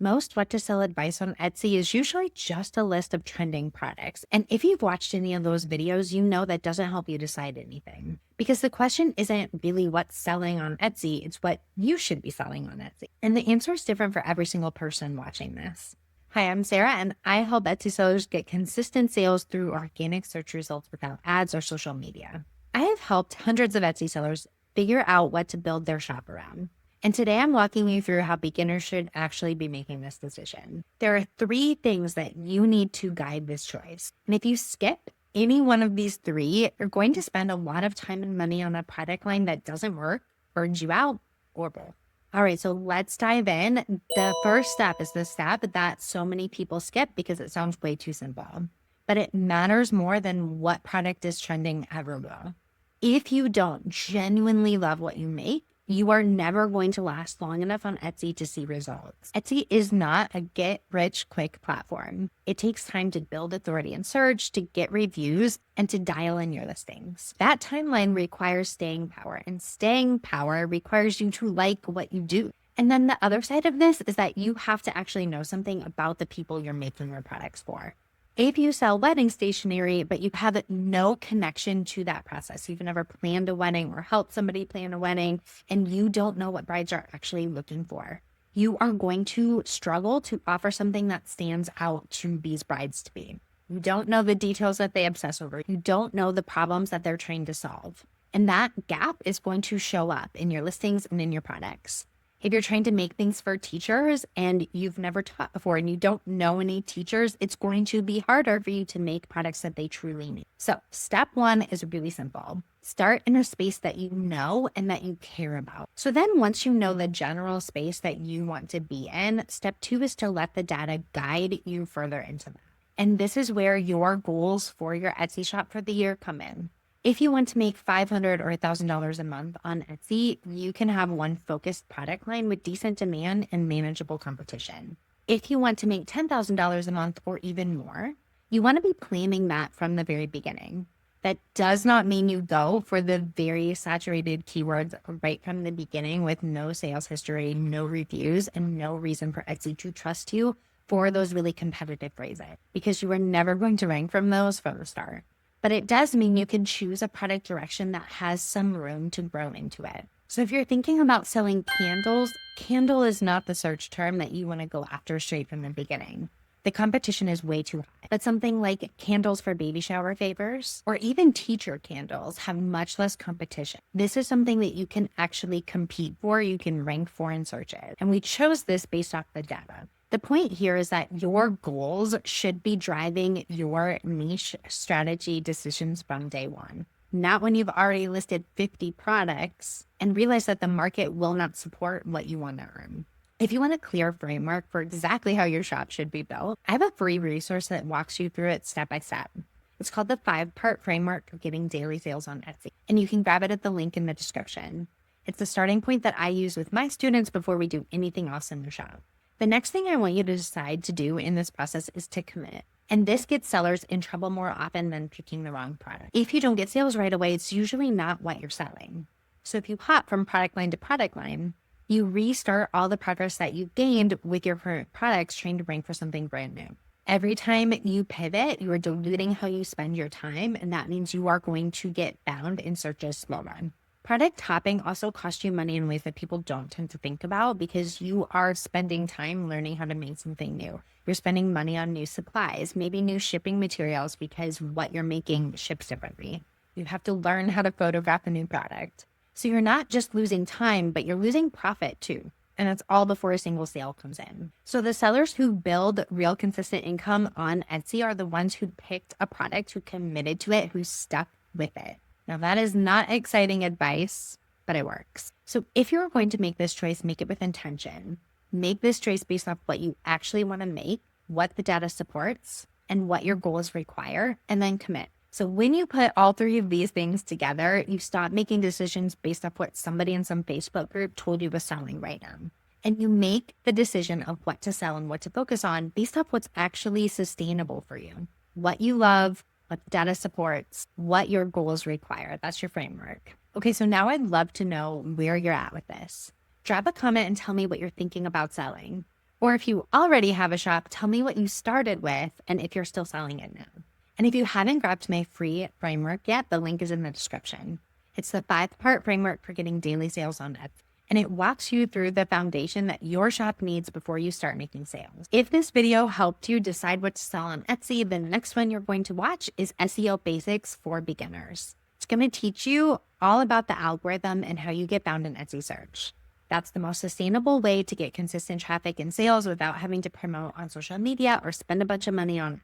Most what to sell advice on Etsy is usually just a list of trending products. And if you've watched any of those videos, you know that doesn't help you decide anything. Because the question isn't really what's selling on Etsy, it's what you should be selling on Etsy. And the answer is different for every single person watching this. Hi, I'm Sarah, and I help Etsy sellers get consistent sales through organic search results without ads or social media. I have helped hundreds of Etsy sellers figure out what to build their shop around. And today I'm walking you through how beginners should actually be making this decision. There are 3 things that you need to guide this choice. And if you skip any one of these 3, you're going to spend a lot of time and money on a product line that doesn't work, burns you out, or both. All right, so let's dive in. The first step is the step that so many people skip because it sounds way too simple. But it matters more than what product is trending ever will. If you don't genuinely love what you make, you are never going to last long enough on Etsy to see results. Etsy is not a get-rich-quick platform. It takes time to build authority in search, to get reviews, and to dial in your listings. That timeline requires staying power, and staying power requires you to like what you do. And then the other side of this is that you have to actually know something about the people you're making your products for. If you sell wedding stationery, but you have no connection to that process, you've never planned a wedding or helped somebody plan a wedding, and you don't know what brides are actually looking for, you are going to struggle to offer something that stands out to these brides to be. You don't know the details that they obsess over. You don't know the problems that they're trying to solve. And that gap is going to show up in your listings and in your products. If you're trying to make things for teachers and you've never taught before and you don't know any teachers, it's going to be harder for you to make products that they truly need. So step 1 is really simple. Start in a space that you know and that you care about. So then once you know the general space that you want to be in, step 2 is to let the data guide you further into that. And this is where your goals for your Etsy shop for the year come in. If you want to make $500 or $1,000 a month on Etsy, you can have one focused product line with decent demand and manageable competition. If you want to make $10,000 a month or even more, you want to be planning that from the very beginning. That does not mean you go for the very saturated keywords right from the beginning with no sales history, no reviews, and no reason for Etsy to trust you for those really competitive phrases, because you are never going to rank from those from the start. But it does mean you can choose a product direction that has some room to grow into it. So if you're thinking about selling candles, candle is not the search term that you want to go after straight from the beginning. The competition is way too high. But something like candles for baby shower favors or even teacher candles have much less competition. This is something that you can actually compete for, you can rank for in searches. And we chose this based off the data. The point here is that your goals should be driving your niche strategy decisions from day one, not when you've already listed 50 products and realize that the market will not support what you want to earn. If you want a clear framework for exactly how your shop should be built, I have a free resource that walks you through it step by step. It's called the 5-part framework for getting daily sales on Etsy, and you can grab it at the link in the description. It's the starting point that I use with my students before we do anything else in the shop. The next thing I want you to decide to do in this process is to commit. And this gets sellers in trouble more often than picking the wrong product. If you don't get sales right away, it's usually not what you're selling. So if you hop from product line to product line, you restart all the progress that you've gained with your current products trying to rank for something brand new. Every time you pivot, you are diluting how you spend your time, and that means you are going to get found in searches slow run. Product hopping also costs you money in ways that people don't tend to think about because you are spending time learning how to make something new. You're spending money on new supplies, maybe new shipping materials because what you're making ships differently. You have to learn how to photograph a new product. So you're not just losing time, but you're losing profit too. And that's all before a single sale comes in. So the sellers who build real consistent income on Etsy are the ones who picked a product, who committed to it, who stuck with it. Now, that is not exciting advice, but it works. So if you're going to make this choice, make it with intention. Make this choice based off what you actually want to make, what the data supports, and what your goals require, and then commit. So when you put all 3 of these things together, you stop making decisions based off what somebody in some Facebook group told you was selling right now. And you make the decision of what to sell and what to focus on based off what's actually sustainable for you, what you love, what the data supports, what your goals require. That's your framework. Okay, so now I'd love to know where you're at with this. Drop a comment and tell me what you're thinking about selling. Or if you already have a shop, tell me what you started with and if you're still selling it now. And if you haven't grabbed my free framework yet, the link is in the description. It's the 5-part framework for getting daily sales on Etsy, and it walks you through the foundation that your shop needs before you start making sales. If this video helped you decide what to sell on Etsy, the next one you're going to watch is SEO Basics for Beginners. It's going to teach you all about the algorithm and how you get found in Etsy search. That's the most sustainable way to get consistent traffic and sales without having to promote on social media or spend a bunch of money on